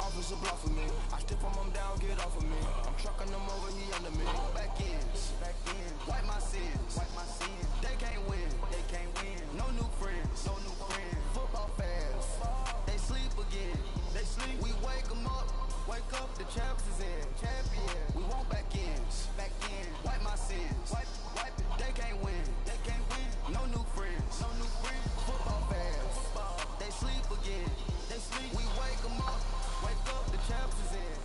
Officer block for me. I stiff him down, get off of me. I'm trucking him over, he under me. Back in, wipe my sins. They can't win, no new friends, Football fast, they sleep again. We wake them up, the champs is in. Champion, we want back in, wipe my sins. Wipe it, they can't win, no new friends, Football fast, they sleep again. We wake them up, the champs is in.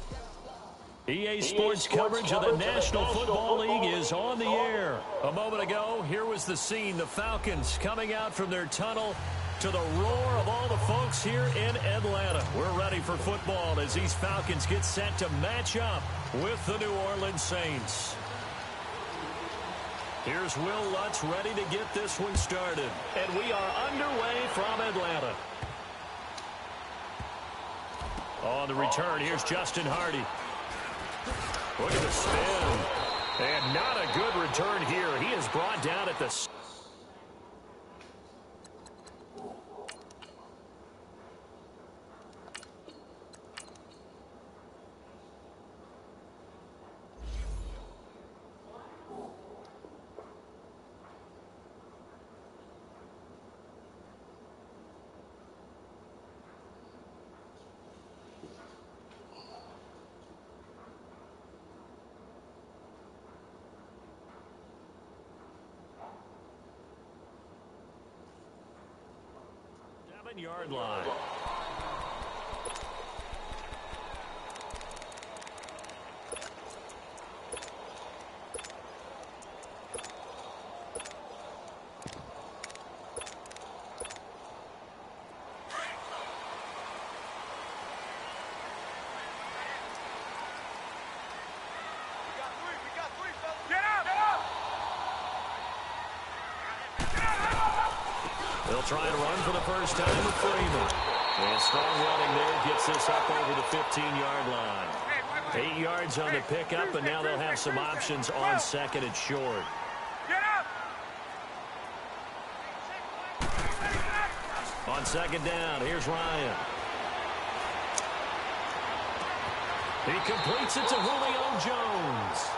EA Sports coverage of the National Football League is on the air. A moment ago, here was the scene. The Falcons coming out from their tunnel to the roar of all the folks here in Atlanta. We're ready for football as these Falcons get set to match up with the New Orleans Saints. Here's Will Lutz ready to get this one started. And we are underway from Atlanta. On the return, here's Justin Hardy. Look at the spin. And not a good return here. He is brought down at the... yard line. They'll try to run for the first time with Freeman. And strong running there gets this up over the 15-yard line. 8 yards on the pickup, and now they'll have some options on second and short. On second down, here's Ryan. He completes it to Julio Jones.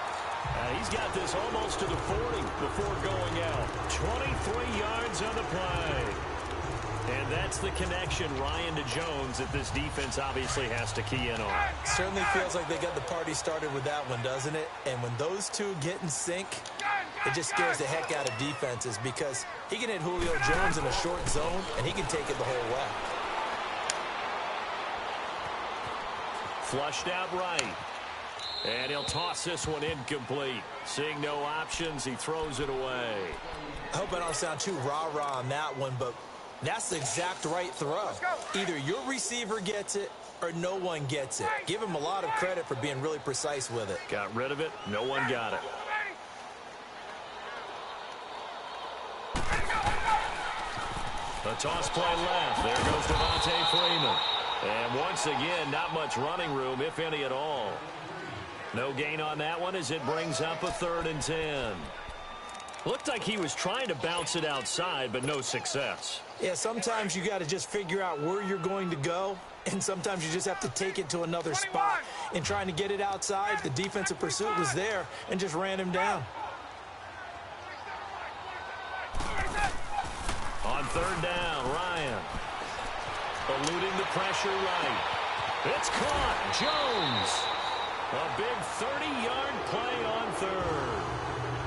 He's got this almost to the 40 before going out. 23 yards on the play. And that's the connection, Ryan, to Jones, that this defense obviously has to key in on. Certainly feels like they got the party started with that one, doesn't it? And when those two get in sync, it just scares the heck out of defenses because he can hit Julio Jones in a short zone, and he can take it the whole way. Flushed out right. And he'll toss this one incomplete. Seeing no options, he throws it away. I hope I don't sound too rah-rah on that one, but that's the exact right throw. Either your receiver gets it or no one gets it. Give him a lot of credit for being really precise with it. Got rid of it. No one got it. A toss play left. There goes Devontae Freeman. And once again, not much running room, if any at all. No gain on that one as it brings up a 3rd and 10. Looked like he was trying to bounce it outside, but no success. Yeah, sometimes you got to just figure out where you're going to go, and sometimes you just have to take it to another spot. In trying to get it outside, the defensive pursuit was there and just ran him down. On 3rd down, Ryan. Eluding the pressure right. It's caught. Jones. A big 30-yard play on 3rd.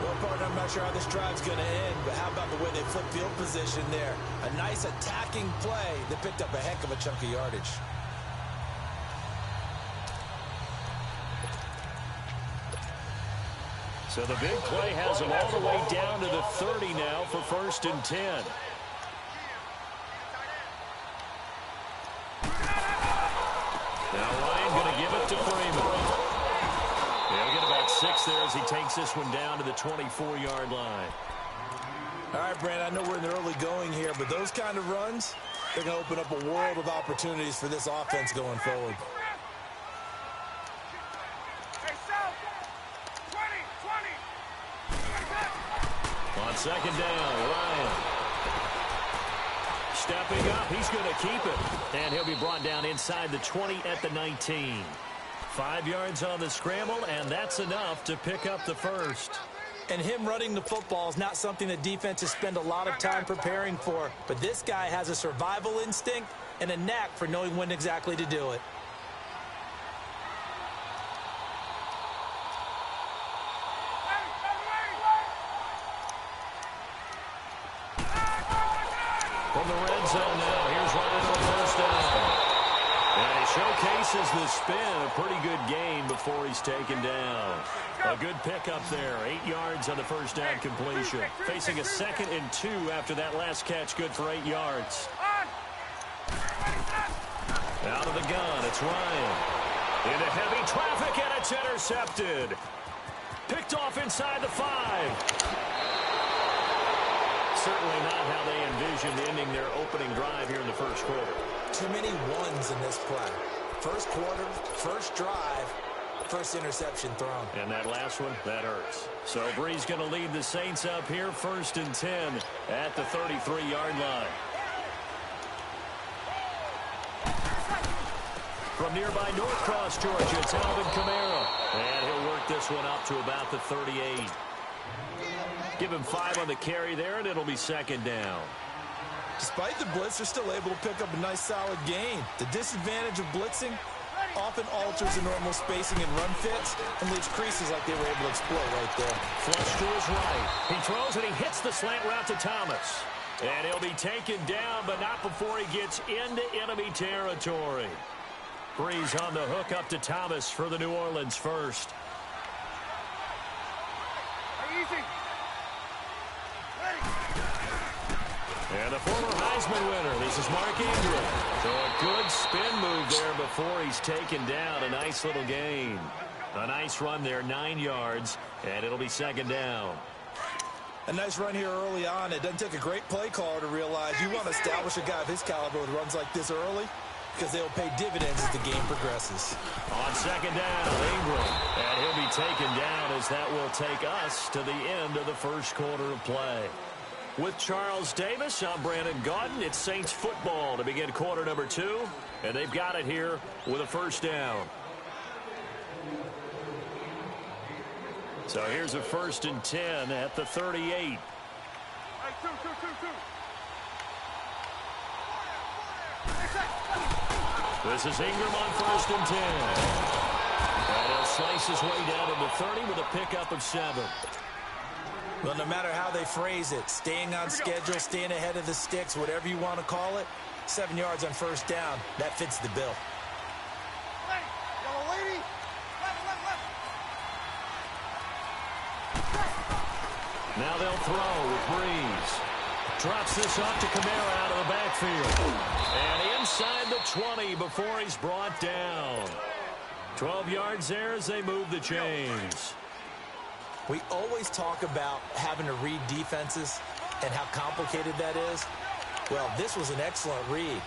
Well, partner, I'm not sure how this drive's going to end, but how about the way they flip field position there? A nice attacking play that picked up a heck of a chunk of yardage. So the big play has them all the way down to the 30 now for 1st and 10. Now Ryan going to give it to Freeman. He'll get about 6 there as he takes this one down to the 24-yard line. All right, Brandon, I know we're in the early going here, but those kind of runs, they're going to open up a world of opportunities for this offense going forward. On 2nd down, Ryan. stepping up. He's going to keep it. And he'll be brought down inside the 20 at the 19. 5 yards on the scramble, and that's enough to pick up the first. And him running the football is not something that defenses spend a lot of time preparing for. But this guy has a survival instinct and a knack for knowing when exactly to do it. From the red zone now, here's Ryan on first down. And he showcases the spin, a pretty good gain before he's taken down. A good pickup there, 8 yards on the first down completion. Facing a 2nd and 2 after that last catch, good for 8 yards. Out of the gun, it's Ryan. Into heavy traffic, and it's intercepted. Picked off inside the 5. Certainly not how they envisioned ending their opening drive here in the first quarter. Too many ones in this play. First quarter, first drive, first interception thrown. And that last one, that hurts. So Bree's going to lead the Saints up here, 1st and 10 at the 33-yard line. From nearby Norcross, Georgia, it's Alvin Kamara. And he'll work this one up to about the 38. Give him 5 on the carry there, and it'll be 2nd down. Despite the blitz, they're still able to pick up a nice, solid gain. The disadvantage of blitzing often alters the normal spacing and run fits and leaves creases like they were able to exploit right there. Flush to his right. He throws, and he hits the slant route to Thomas. And he'll be taken down, but not before he gets into enemy territory. Breeze on the hook up to Thomas for the New Orleans first. Easy. And the former Heisman winner, this is Mark Ingram. So a good spin move there before he's taken down. A nice little gain. A nice run there, 9 yards, and it'll be 2nd down. A nice run here early on. It doesn't take a great play caller to realize you want to establish a guy of his caliber with runs like this early because they'll pay dividends as the game progresses. On 2nd down, Ingram. And he'll be taken down as that will take us to the end of the first quarter of play. With Charles Davis, I'm Brandon Gaudin. It's Saints football to begin quarter number 2. And they've got it here with a 1st down. So here's a 1st and 10 at the 38. This is Ingram on 1st and 10. And he'll slice his way down to the 30 with a pickup of 7. Well, no matter how they phrase it, staying on schedule, staying ahead of the sticks, whatever you want to call it, 7 yards on 1st down, that fits the bill. Now they'll throw with Breeze. Drops this off to Kamara out of the backfield. And inside the 20 before he's brought down. 12 yards there as they move the chains. We always talk about having to read defenses and how complicated that is. Well, this was an excellent read.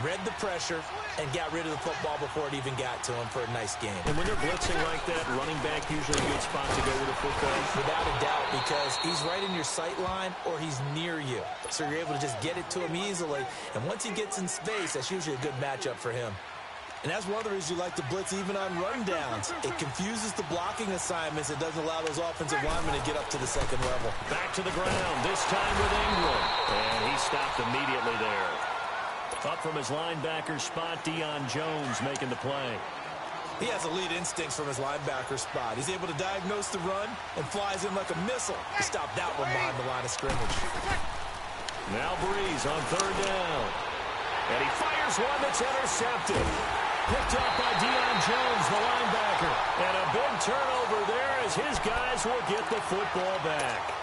Read the pressure and got rid of the football before it even got to him for a nice game. And when they're blitzing like that, running back usually a good spot to go with the football. Without a doubt, because he's right in your sight line or he's near you. So you're able to just get it to him easily. And once he gets in space, that's usually a good matchup for him. And that's one of the reasons you like to blitz even on rundowns. It confuses the blocking assignments. It doesn't allow those offensive linemen to get up to the 2nd level. Back to the ground, this time with Ingram. And he stopped immediately there. Up from his linebacker spot, Deion Jones making the play. He has elite instincts from his linebacker spot. He's able to diagnose the run and flies in like a missile to stop that one behind the line of scrimmage. Now Breeze on 3rd down. And he fires one that's intercepted. Picked up by Deion Jones, the linebacker. And a big turnover there as his guys will get the football back.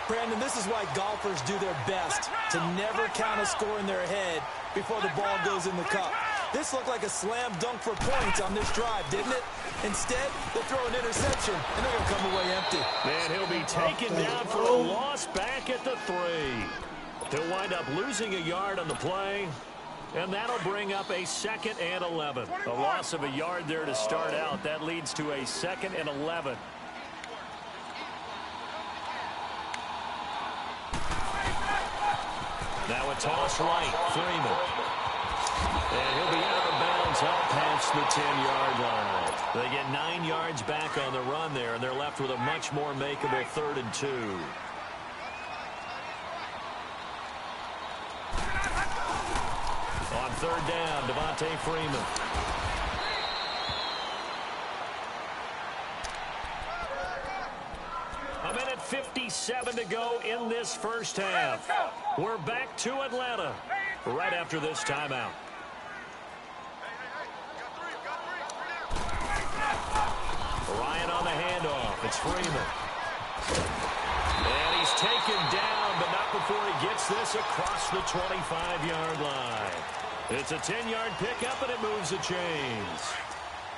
Brandon, this is why golfers do their best to never count a score in their head before the ball goes in the cup. This looked like a slam dunk for points on this drive, didn't it? Instead, they throw an interception, and they're going to come away empty. And he'll be taken down for a loss back at the 3. He'll wind up losing a yard on the play, and that'll bring up a 2nd and 11. A loss of a yard there to start out. That leads to a 2nd and 11. Now a toss right, Freeman. And he'll be out of bounds up past the 10-yard line. They get 9 yards back on the run there, and they're left with a much more makeable 3rd and 2. On 3rd down, Devontae Freeman. A minute 57 to go in this first half. We're back to Atlanta right after this timeout. Ryan on the handoff. It's Freeman. And he's taken down, but not before he gets this across the 25-yard line. It's a 10-yard pickup, and it moves the chains.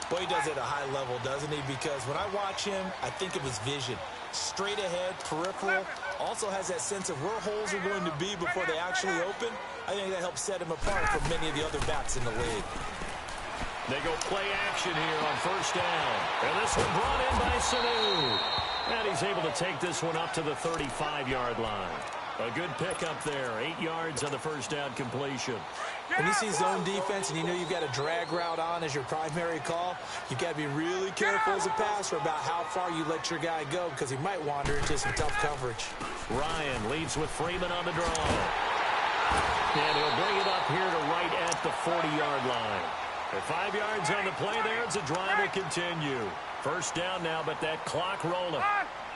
Well, he does it at a high level, doesn't he? Because when I watch him, I think of his vision. Straight ahead, peripheral. Also has that sense of where holes are going to be before they actually open. I think that helps set him apart from many of the other backs in the league. They go play action here on 1st down. And this one brought in by Sanu. And he's able to take this one up to the 35-yard line. A good pickup there. 8 yards on the 1st down completion. When you see zone defense and you know you've got a drag route on as your primary call, you've got to be really careful as a passer about how far you let your guy go because he might wander into some tough coverage. Ryan leads with Freeman on the draw. And he'll bring it up here to right at the 40-yard line. At 5 yards on the play there, the drive will continue. 1st down now, but that clock rolling.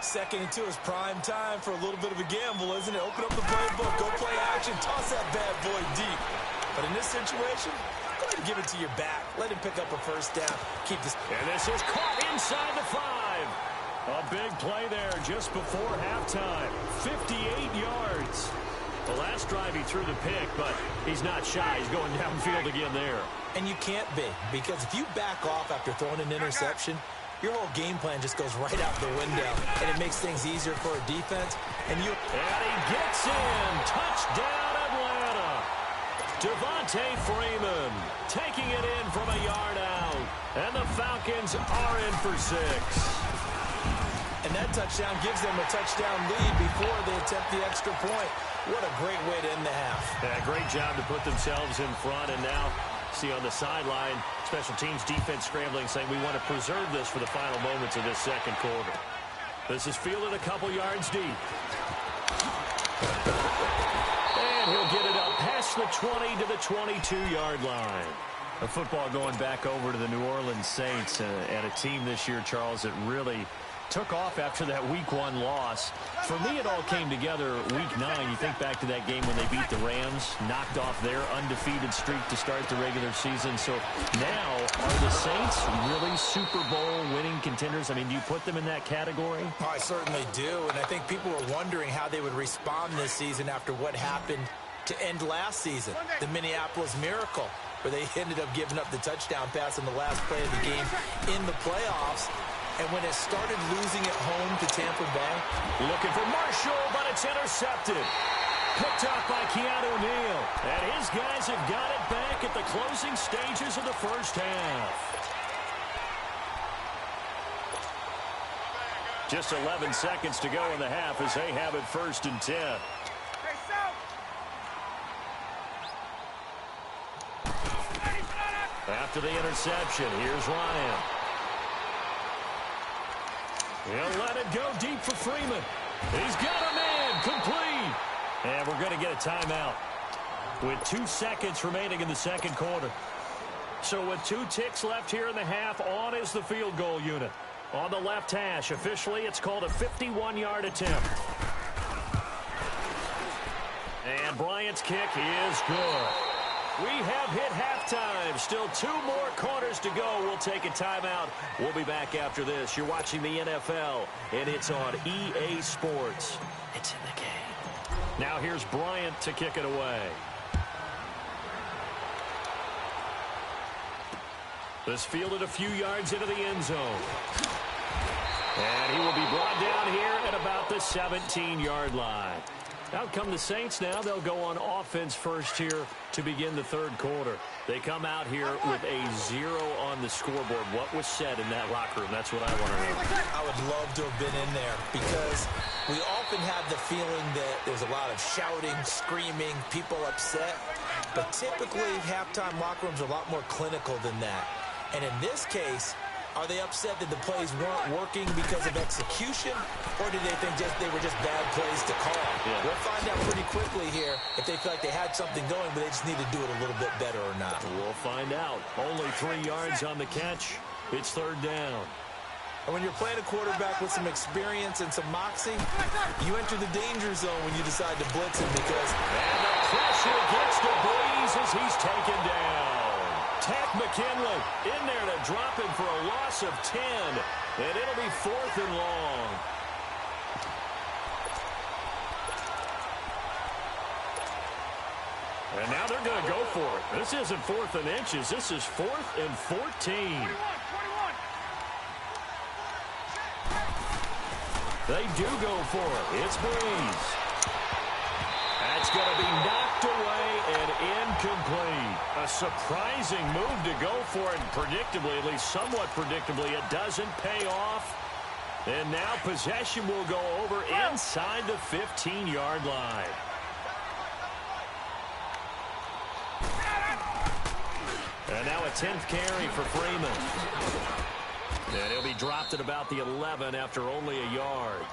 2nd and 2 is prime time for a little bit of a gamble, isn't it? Open up the playbook, go play action, toss that bad boy deep. But in this situation, go ahead and give it to your back. Let him pick up a 1st down. Keep this. And this is caught inside the 5. A big play there just before halftime. 58 yards. The last drive he threw the pick, but he's not shy. He's going downfield again there. And you can't be, because if you back off after throwing an interception, your whole game plan just goes right out the window, and it makes things easier for a defense. And he gets in. Touchdown, Atlanta. Devontae Freeman taking it in from a yard out. And the Falcons are in for 6. And that touchdown gives them a touchdown lead before they attempt the extra point. What a great way to end the half. Yeah, great job to put themselves in front, and now see on the sideline, special teams defense scrambling, saying we want to preserve this for the final moments of this 2nd quarter. This is fielded a couple yards deep. And he'll get it up past the 20 to the 22-yard line. A football going back over to the New Orleans Saints, and a team this year, Charles, that really took off after that Week 1 loss. For me, it all came together Week 9. You think back to that game when they beat the Rams, knocked off their undefeated streak to start the regular season. So now, are the Saints really Super Bowl winning contenders? I mean, do you put them in that category? Oh, I certainly do, and I think people were wondering how they would respond this season after what happened to end last season, the Minneapolis Miracle, where they ended up giving up the touchdown pass in the last play of the game in the playoffs. And when it started losing at home to Tampa Bay. Looking for Marshall, but it's intercepted. Picked off by Keanu Neal. And his guys have got it back at the closing stages of the 1st half. Just 11 seconds to go in the half as they have it 1st and 10. After the interception, here's Ryan. He'll let it go deep for Freeman. He's got a man, complete. And we're going to get a timeout with 2 seconds remaining in the 2nd quarter. So with 2 ticks left here in the half, on is the field goal unit. On the left hash, officially, it's called a 51-yard attempt. And Bryant's kick is good. We have hit halftime. Still 2 more quarters to go. We'll take a timeout. We'll be back after this. You're watching the NFL, and it's on EA Sports. It's in the game. Now here's Bryant to kick it away. This fielded a few yards into the end zone. And he will be brought down here at about the 17-yard line. Out come the Saints now. They'll go on offense first here to begin the third quarter. They come out here with a 0 on the scoreboard. What was said in that locker room? That's what I want to know. I would love to have been in there because we often have the feeling that there's a lot of shouting, screaming, people upset. But typically, halftime locker rooms are a lot more clinical than that. And in this case, are they upset that the plays weren't working because of execution, or do they think they were just bad plays to call? Yeah. We'll find out pretty quickly here if they feel like they had something going, but they just need to do it a little bit better or not. We'll find out. Only 3 yards on the catch. It's third down. And when you're playing a quarterback with some experience and some moxie, you enter the danger zone when you decide to blitz him because... And the pressure gets to Breeze as he's taken down. Tack McKinley in there to drop him for a loss of 10. And it'll be 4th and long. And now they're going to go for it. This isn't 4th and inches. This is 4th and 14. They do go for it. It's Breeze. That's going to be knocked away and incomplete. A surprising move to go for it. Predictably, at least somewhat predictably, it doesn't pay off. And now possession will go over inside the 15-yard line. And now a 10th carry for Freeman. And he'll be dropped at about the 11 after only a yard.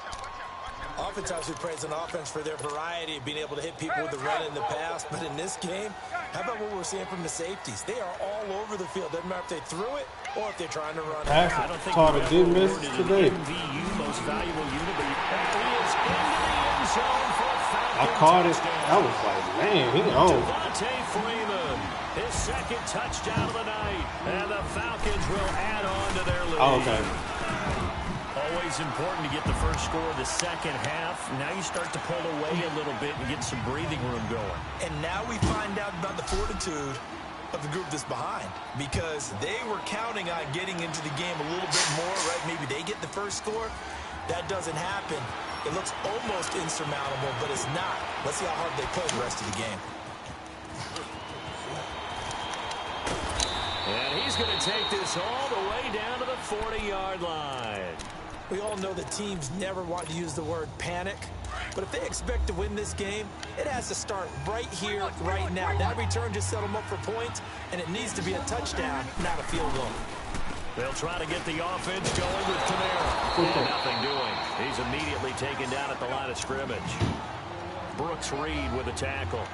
Oftentimes we praise an offense for their variety of being able to hit people with the run in the pass. But in this game, how about what we're seeing from the safeties? They are all over the field. Doesn't matter if they threw it or if they're trying to run it. I don't think caught a good miss today. MVU most valuable unit, but he is into the end zone for a Falcon I caught it. touchdown. I was like, man, he on. Devontae Freeman, his second touchdown of the night, and the Falcons will add on to their lead. Oh, okay. Always important to get the first score of the second half. Now you start to pull away a little bit and get some breathing room going. And now we find out about the fortitude of the group that's behind, because they were counting on getting into the game a little bit more, right? Maybe they get the first score. That doesn't happen. It looks almost insurmountable, but it's not. Let's see how hard they play the rest of the game. And he's going to take this all the way down to the 40-yard line. We all know that teams never want to use the word panic, but if they expect to win this game, it has to start right here, right now. That return just set them up for points, and it needs to be a touchdown, not a field goal. They'll try to get the offense going with Kamara. And nothing doing. He's immediately taken down at the line of scrimmage. Brooks Reed with a tackle.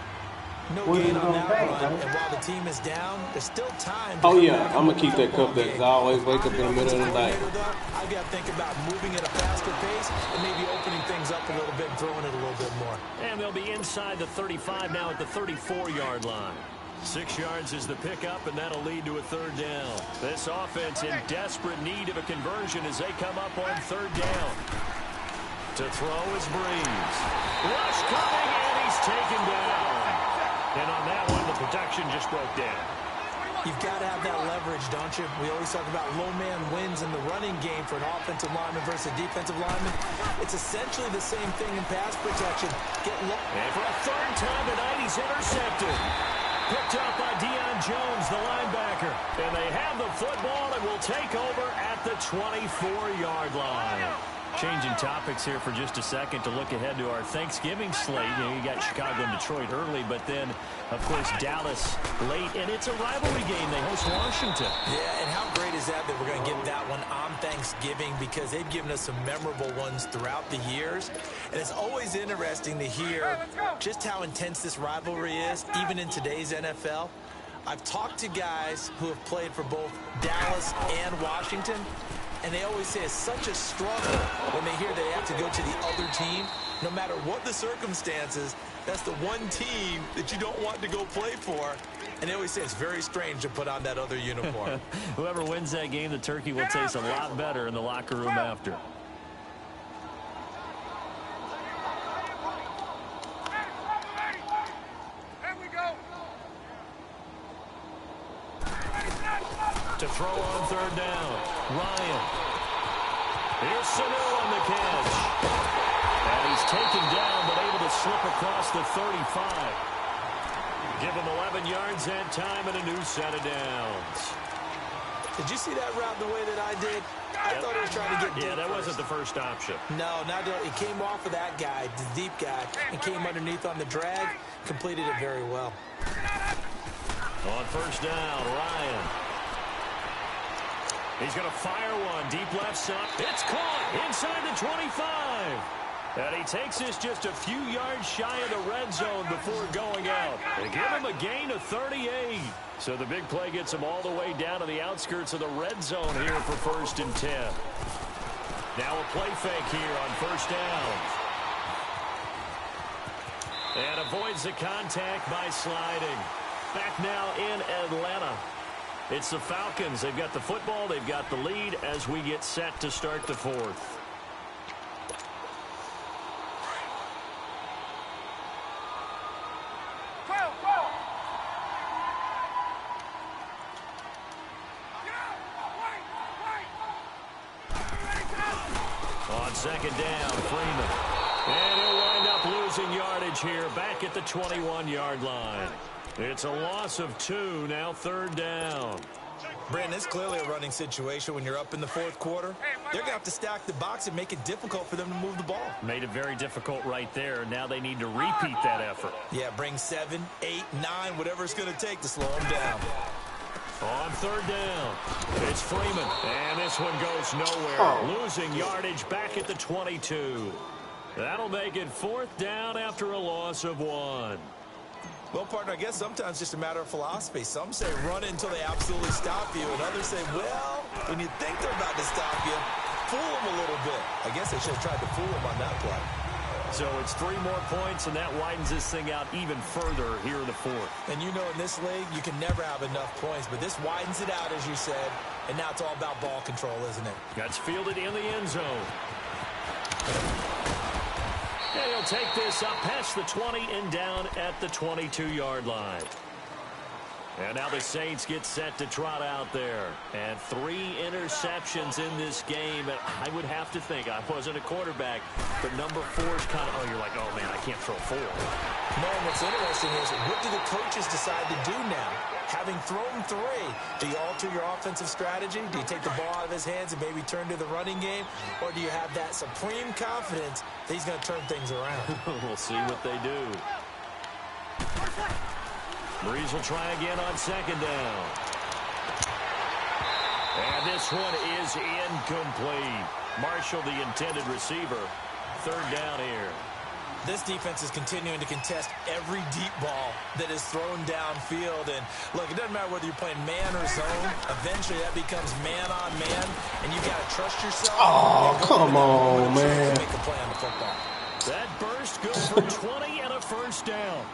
No gain on that run, and while the team is down, there's still time. Oh, yeah, I'm going to keep that cup there because I always wake up in the middle of the night. I've got to think about moving at a faster pace and maybe opening things up a little bit and throwing it a little bit more. And they'll be inside the 35 now at the 34-yard line. 6 yards is the pickup, and that'll lead to a third down. This offense in desperate need of a conversion as they come up on third down. To throw is Breeze. Rush coming, and he's taken down. And on that one, the protection just broke down. You've got to have that leverage, don't you? We always talk about low man wins in the running game for an offensive lineman versus a defensive lineman. It's essentially the same thing in pass protection. Get low. And for a third time tonight, he's intercepted. Picked up by Deion Jones, the linebacker. And they have the football and will take over at the 24-yard line. Changing topics here for just a second to look ahead to our Thanksgiving slate. You got Chicago and Detroit early, but then, of course, Dallas late. And it's a rivalry game. They host Washington. Yeah, and how great is that we're going to get that one on Thanksgiving, because they've given us some memorable ones throughout the years. And it's always interesting to hear just how intense this rivalry is, even in today's NFL. I've talked to guys who have played for both Dallas and Washington, and they always say it's such a struggle when they hear they have to go to the other team. No matter what the circumstances, that's the one team that you don't want to go play for. And they always say it's very strange to put on that other uniform. Whoever wins that game, the turkey will taste a lot better in the locker room after. To throw on third down, Ryan. Here's Sanu on the catch. And he's taken down, but able to to slip across the 35. Give him 11 yards and time and a new set of downs. Did you see that route the way that I did? I thought he was trying to get deep. Yeah, that wasn't the first option. No, it came off of that guy, the deep guy, and came underneath on the drag. Completed it very well. On first down, Ryan. He's going to fire one. Deep left side. It's caught inside the 25. And he takes this just a few yards shy of the red zone before going out. They give him a gain of 38. So the big play gets him all the way down to the outskirts of the red zone here for 1st and 10. Now a play fake here on first down. And avoids the contact by sliding. Back now in Atlanta. It's the Falcons. They've got the football. They've got the lead as we get set to start the 4th. Second down, Freeman. And he'll wind up losing yardage here back at the 21-yard line. It's a loss of 2, now 3rd down. Brandon, it's clearly a running situation when you're up in the 4th quarter. They're going to have to stack the box and make it difficult for them to move the ball. Made it very difficult right there. Now they need to repeat that effort. Yeah, bring 7, 8, 9, whatever it's going to take to slow them down. On 3rd down, it's Freeman, and this one goes nowhere. Losing yardage back at the 22. That'll make it 4th down after a loss of 1. Well, partner, I guess sometimes it's just a matter of philosophy. Some say run it until they absolutely stop you, and others say, well, when you think they're about to stop you, fool them a little bit. I guess they should have tried to fool them on that play. So it's 3 more points, and that widens this thing out even further here in the 4th. And you know in this league, you can never have enough points, but this widens it out, as you said, and now it's all about ball control, isn't it? That's fielded in the end zone. And he'll take this up past the 20 and down at the 22-yard line. And now the Saints get set to trot out there. And 3 interceptions in this game. And I would have to think, I wasn't a quarterback, but number 4 is kind of, oh, you're like, oh, man, I can't throw 4. No, and what's interesting is, what do the coaches decide to do now? Having thrown 3, do you alter your offensive strategy? Do you take the ball out of his hands and maybe turn to the running game? Or do you have that supreme confidence that he's going to turn things around? We'll see what they do. Breeze will try again on 2nd down. And this one is incomplete. Marshall, the intended receiver. 3rd down here. This defense is continuing to contest every deep ball that is thrown downfield. And, look, it doesn't matter whether you're playing man or zone. Eventually, that becomes man-on-man, and you've got to trust yourself. Oh, come on, man. Make a play on the football. That burst goes for 20 and a 1st down.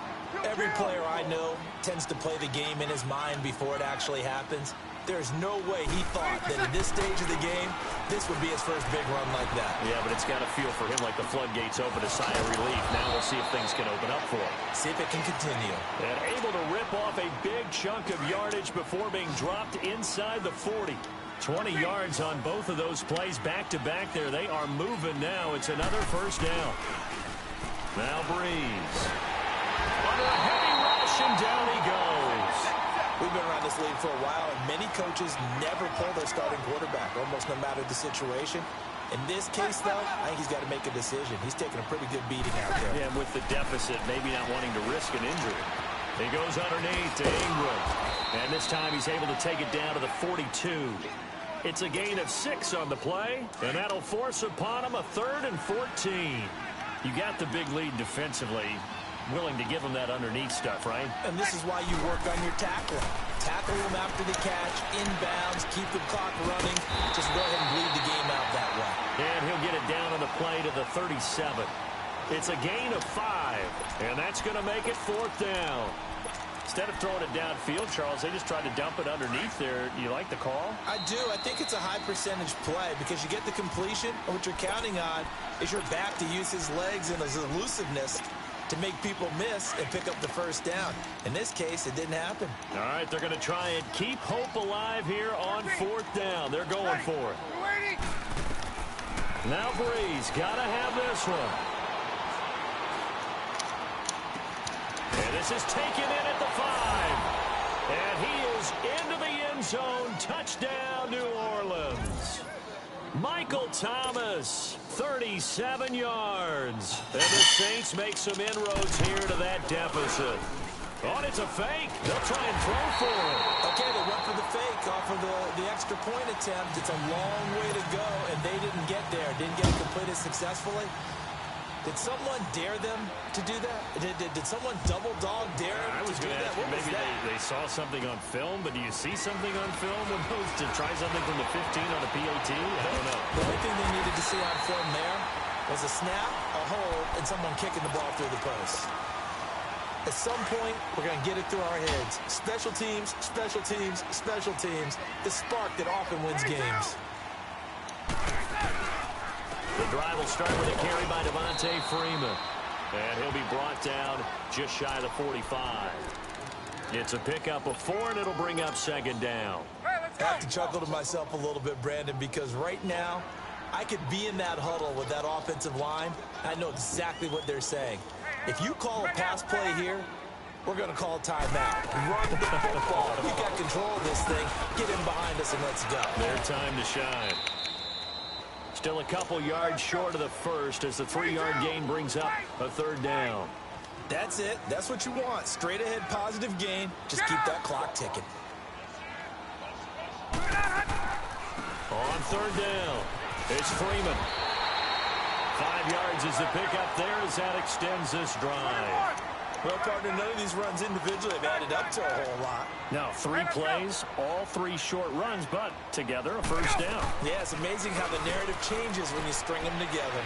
Every player I know tends to play the game in his mind before it actually happens. There's no way he thought that at this stage of the game, this would be his first big run like that. Yeah, but it's got to feel for him like the floodgates open, a sigh of relief. Now we'll see if things can open up for him. See if it can continue. And able to rip off a big chunk of yardage before being dropped inside the 40. 20 yards on both of those plays back-to-back there. They are moving now. It's another 1st down. Now Breeze. Under a heavy rush, and down he goes. We've been around this league for a while, and many coaches never pull their starting quarterback, almost no matter the situation. In this case, though, I think he's got to make a decision. He's taking a pretty good beating out there. Yeah, and with the deficit, maybe not wanting to risk an injury. He goes underneath to Ingram. And this time he's able to take it down to the 42. It's a gain of 6 on the play, and that'll force upon him a 3rd and 14. You got the big lead defensively. Willing to give him that underneath stuff, right? And this is why you work on your tackling. Tackle him after the catch, inbounds, keep the clock running. Just go ahead and bleed the game out that way. And he'll get it down on the play to the 37. It's a gain of 5, and that's going to make it 4th down. Instead of throwing it downfield, Charles, they just tried to dump it underneath there. Do you like the call? I do. I think it's a high-percentage play because you get the completion, and what you're counting on is your back to use his legs and his elusiveness to make people miss and pick up the 1st down. In this case, it didn't happen. All right, they're going to try and keep hope alive here on 4th down. They're going for it. Now Breeze got to have this one. This is taken in at the 5. And he is into the end zone. Touchdown, New Orleans. Michael Thomas, 37 yards. And the Saints make some inroads here to that deficit. Oh, and it's a fake. They'll try and throw for it. Okay, they went for the fake off of the extra point attempt. It's a long way to go, and they didn't get there. Didn't get it completed successfully. Did someone dare them to do that? Did someone double dog dare them I was to do going to that? ask you, maybe they saw something on film, but do you see something on film when those to try something from the 15 on a PAT? I don't know. The only thing they needed to see on film there was a snap, a hold, and someone kicking the ball through the post. At some point, we're going to get it through our heads. Special teams, special teams, special teams. The spark that often wins games. The drive will start with a carry by Devontae Freeman. And he'll be brought down just shy of the 45. It's a pickup of 4, and it'll bring up second down. I have to chuckle to myself a little bit, Brandon, because right now, I could be in that huddle with that offensive line. I know exactly what they're saying. If you call a pass play here, we're going to call a timeout. Run the football. You got control of this thing. Get in behind us and let's go. Their time to shine. Still a couple yards short of the first as the 3-yard gain brings up a third down. That's it. That's what you want. Straight ahead, positive gain. Just keep that clock ticking. On third down, it's Freeman. 5 yards is the pickup there as that extends this drive. Well, partner, none of these runs individually have added up to a whole lot. Now, 3 plays, all 3 short runs, but together a first down. Yeah, it's amazing how the narrative changes when you string them together.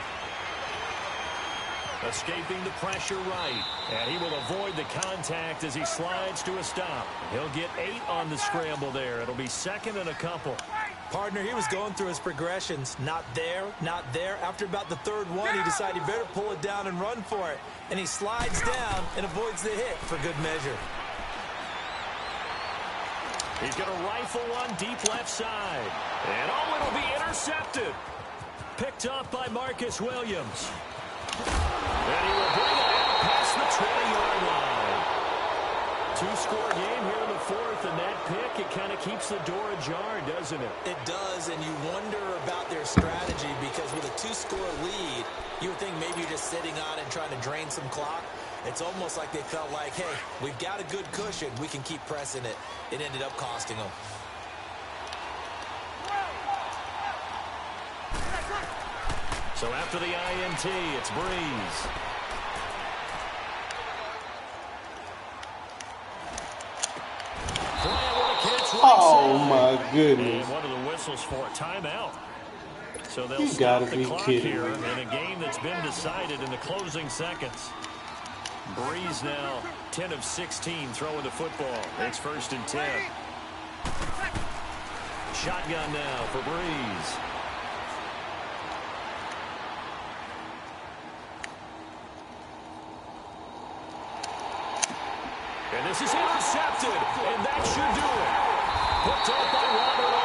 Escaping the pressure right, and he will avoid the contact as he slides to a stop. He'll get 8 on the scramble there. It'll be second and a couple. Partner, he was going through his progressions. Not there, not there. After about the third one, he decided he better pull it down and run for it. And he slides down and avoids the hit for good measure. He's going to rifle one deep left side. And oh, it'll be intercepted. Picked up by Marcus Williams. And he will bring it out past the 20-yard line. 2-score game here in the fourth, and that pick, it kind of keeps the door ajar, doesn't it? It does, and you wonder about their strategy because with a 2-score lead, you would think maybe you're just sitting on it and trying to drain some clock. It's almost like they felt like, hey, we've got a good cushion. We can keep pressing it. It ended up costing them. So after the INT, it's Breeze. Oh, my goodness. And one of the whistles for a timeout. So they'll You stop gotta the be clock kidding here me. in a game that's been decided in the closing seconds. Breeze now 10 of 16 throwing the football. It's 1st and 10. Shotgun now for Breeze. And this is intercepted, and that should do it. Picked off by Robert